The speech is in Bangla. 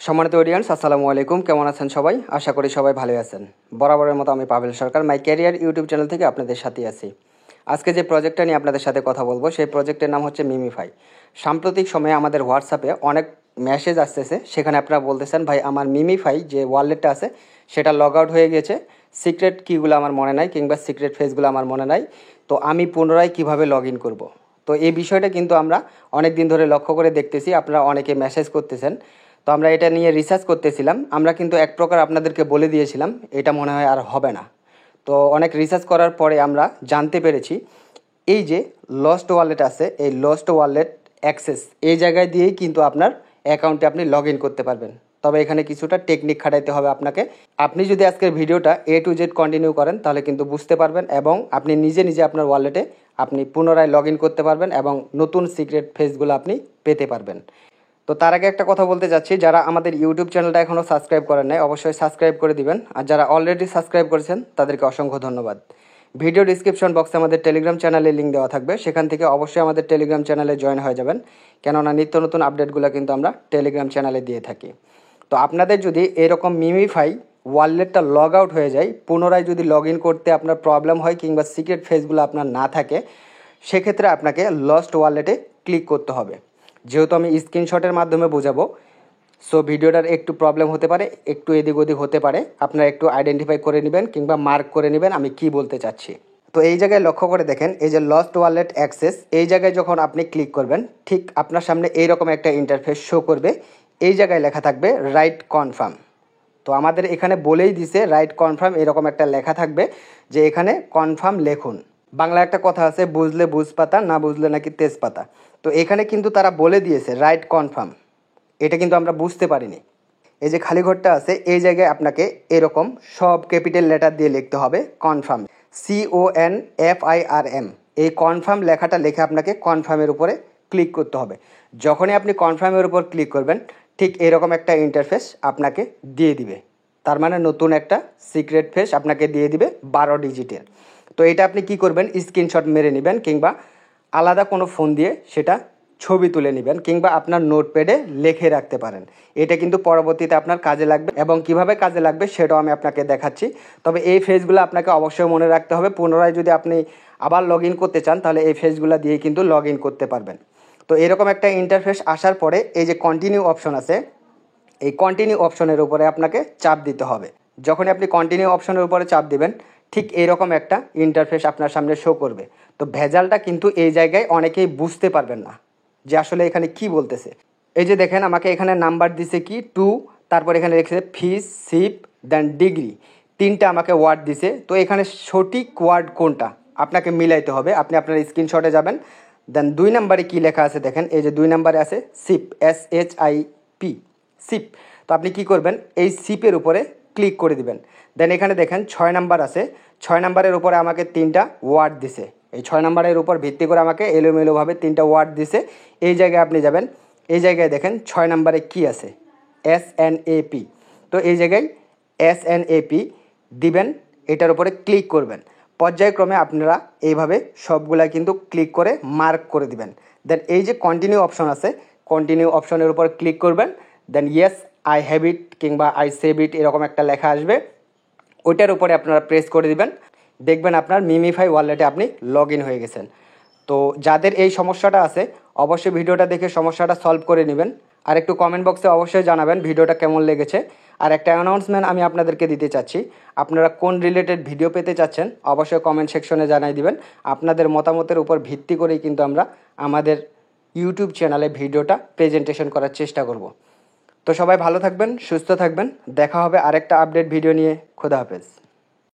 সম্মানিত অডিয়েন্স, আসসালামু আলাইকুম। কেমন আছেন সবাই? আশা করি সবাই ভালো আছেন। বরাবরের মতো আমি পাভেল সরকার মাই ক্যারিয়ার ইউটিউব চ্যানেল থেকে আপনাদের সাথে আছি। আজকে যে প্রজেক্টটা নিয়ে আপনাদের সাথে কথা বলবো সেই প্রজেক্টের নাম হচ্ছে মিমিফাই। সাম্প্রতিক সময়ে আমাদের হোয়াটসঅ্যাপে অনেক মেসেজ আসতেছে, সেখানে আপনারা বলতেছেন ভাই আমার মিমিফাই যে ওয়ালেটটা আছে সেটা লগ আউট হয়ে গেছে, সিক্রেট কিগুলো আমার মনে নাই কিংবা সিক্রেট ফেসগুলো আমার মনে নাই, তো আমি পুনরায় কিভাবে লগ ইন করবো। তো এই বিষয়টা কিন্তু আমরা অনেক দিন ধরে লক্ষ্য করে দেখতেছি, আপনারা অনেকে মেসেজ করতেছেন। তো আমরা এটা নিয়ে রিসার্চ করতেছিলাম, আমরা কিন্তু এক প্রকার আপনাদেরকে বলে দিয়েছিলাম এটা মনে হয় আর হবে না। তো অনেক রিসার্চ করার পরে আমরা জানতে পেরেছি এই যে লস্ট ওয়ালেট আছে, এই লস্ট ওয়ালেট অ্যাক্সেস এই জায়গায় দিয়েই কিন্তু আপনার অ্যাকাউন্টে আপনি লগ ইন করতে পারবেন। তবে এখানে কিছুটা টেকনিক খাটাইতে হবে আপনাকে। আপনি যদি আজকের ভিডিওটা A to Z কন্টিনিউ করেন তাহলে কিন্তু বুঝতে পারবেন এবং আপনি নিজে নিজে আপনার ওয়ালেটে আপনি পুনরায় লগ ইন করতে পারবেন এবং নতুন সিক্রেট ফেসগুলো আপনি পেতে পারবেন। তো তার আগে একটা কথা বলতে চাচ্ছি, যারা আমাদের ইউটিউব চ্যানেলটা এখনও সাবস্ক্রাইব করেন নাই অবশ্যই সাবস্ক্রাইব করে দিবেন, আর যারা অলরেডি সাবস্ক্রাইব করেছেন তাদেরকে অসংখ্য ধন্যবাদ। ভিডিও ডিসক্রিপশন বক্সে আমাদের টেলিগ্রাম চ্যানেলের লিঙ্ক দেওয়া থাকবে, সেখান থেকে অবশ্যই আমাদের টেলিগ্রাম চ্যানেলে জয়েন হয়ে যাবেন, কেননা নিত্য নতুন আপডেটগুলো কিন্তু আমরা টেলিগ্রাম চ্যানেলে দিয়ে থাকি। তো আপনাদের যদি এরকম মিমিফাই ওয়ালেটটা লগ আউট হয়ে যায়, পুনরায় যদি লগ ইন করতে আপনার প্রবলেম হয় কিংবা সিক্রেট ফেসগুলো আপনার না থাকে, সেক্ষেত্রে আপনাকে লস্ট ওয়ালেটে ক্লিক করতে হবে। যেহেতু আমি স্ক্রিনশটের মাধ্যমে বোঝাবো, সো ভিডিওটার একটু প্রবলেম হতে পারে, একটু এদিক ওদিক হতে পারে, আপনারা একটু আইডেন্টিফাই করে নেবেন কিংবা মার্ক করে নেবেন আমি কি বলতে চাচ্ছি। তো এই জায়গায় লক্ষ্য করে দেখেন, এই যে লস্ট ওয়ালেট অ্যাক্সেস এই জায়গায় যখন আপনি ক্লিক করবেন ঠিক আপনার সামনে এইরকম একটা ইন্টারফেস শো করবে। এই জায়গায় লেখা থাকবে রাইট কনফার্ম। তো আমাদের এখানে বলেই দিছে রাইট কনফার্ম, এরকম একটা লেখা থাকবে যে এখানে কনফার্ম লেখুন। বাংলা একটা কথা আছে, বুঝলে বুঝপাতা, না বুঝলে নাকি তেজপাতা। তো এখানে কিন্তু তারা বলে দিয়েছে রাইট কনফার্ম, এটা কিন্তু আমরা বুঝতে পারিনি। এই যে খালি ঘরটা আছে এই জায়গায় আপনাকে এরকম সব ক্যাপিটাল লেটার দিয়ে লিখতে হবে কনফার্ম, CONFIRM। এই কনফার্ম লেখাটা লিখে আপনাকে কনফার্মের উপরে ক্লিক করতে হবে। যখনই আপনি কনফার্মের উপর ক্লিক করবেন ঠিক এরকম একটা ইন্টারফেস আপনাকে দিয়ে দিবে, তার মানে নতুন একটা সিক্রেট ফেস আপনাকে দিয়ে দিবে 12 ডিজিটের। তো এটা আপনি কি করবেন, স্ক্রিনশট মেরে নেবেন কিংবা আলাদা কোনো ফোন দিয়ে সেটা ছবি তুলে নেবেন কিংবা আপনার নোটপ্যাডে লিখে রাখতে পারেন। এটা কিন্তু পরবর্তীতে আপনার কাজে লাগবে এবং কিভাবে কাজে লাগবে সেটাও আমি আপনাকে দেখাচ্ছি। তবে এই ফেসগুলো আপনাকে অবশ্যই মনে রাখতে হবে, পুনরায় যদি আপনি আবার লগ ইন করতে চান তাহলে এই ফেসগুলো দিয়ে কিন্তু লগ ইন করতে পারবেন। তো এরকম একটা ইন্টারফেস আসার পরে এই যে কন্টিনিউ অপশন আছে, এই কন্টিনিউ অপশনের উপরে আপনাকে চাপ দিতে হবে। যখনই আপনি কন্টিনিউ অপশনের উপরে চাপ দিবেন ঠিক এরকম একটা ইন্টারফেস আপনার সামনে শো করবে। তো ভেজালটা কিন্তু এই জায়গায় অনেকেই বুঝতে পারবেন না যে আসলে এখানে কি বলতেছে। এই যে দেখেন আমাকে এখানে নাম্বার দিছে কি 2, তারপর এখানে লিখেছে ফিস, শিপ, দেন ডিগ্রি, তিনটা আমাকে ওয়ার্ড দিছে। তো এখানে সঠিক ওয়ার্ড কোনটা আপনাকে মিলাইতে হবে। আপনি আপনার স্ক্রিনশটে যাবেন, দেন 2 নাম্বারে কি লেখা আছে দেখেন, এই যে 2 নাম্বারে আছে শিপ, SHIP, শিপ। তো আপনি কি করবেন, এই শিপের উপরে ক্লিক করে দিবেন। দেন এখানে দেখেন 6 নাম্বার আছে, 6 নাম্বারের উপরে আমাকে 3টা ওয়ার্ড দিছে। এই 6 নাম্বারের উপর ভিত্তি করে আমাকে এলোমেলোভাবে 3টা ওয়ার্ড দিছে। এই জায়গায় আপনি যাবেন, এই জায়গায় দেখেন 6 নাম্বারে কি আছে, SNAP। তো এই জায়গায় SNAP দিবেন, এটার উপরে ক্লিক করবেন। পর্যায়ক্রমে আপনারা এইভাবে সবগুলা কিন্তু ক্লিক করে মার্ক করে দিবেন। দেন এই যে কন্টিনিউ অপশন আছে, কন্টিনিউ অপশনের উপর ক্লিক করবেন। দেন ইয়েস আই হ্যাভ ইট কিংবা আই সেভ ইট এরকম একটা লেখা আসবে, ওইটার উপরে আপনারা প্রেস করে দিবেন। দেখবেন আপনার মিমিফাই ওয়ালেটে আপনি লগ ইন হয়ে গেছেন। তো যাদের এই সমস্যাটা আছে অবশ্যই ভিডিওটা দেখে সমস্যাটা সলভ করে নেবেন। আর একটু কমেন্ট বক্সে অবশ্যই জানাবেন ভিডিওটা কেমন লেগেছে। আর একটা অ্যানাউন্সমেন্ট আমি আপনাদেরকে দিতে চাচ্ছি, আপনারা কোন রিলেটেড ভিডিও পেতে চাচ্ছেন অবশ্যই কমেন্ট সেকশনে জানাই দিবেন। আপনাদের মতামতের উপর ভিত্তি করেই কিন্তু আমরা আমাদের ইউটিউব চ্যানেলে ভিডিওটা প্রেজেন্টেশন করার চেষ্টা করব। তো সবাই ভালো থাকবেন, সুস্থ থাকবেন, দেখা হবে আরেকটা আপডেট ভিডিও নিয়ে। খোদা হাফেজ।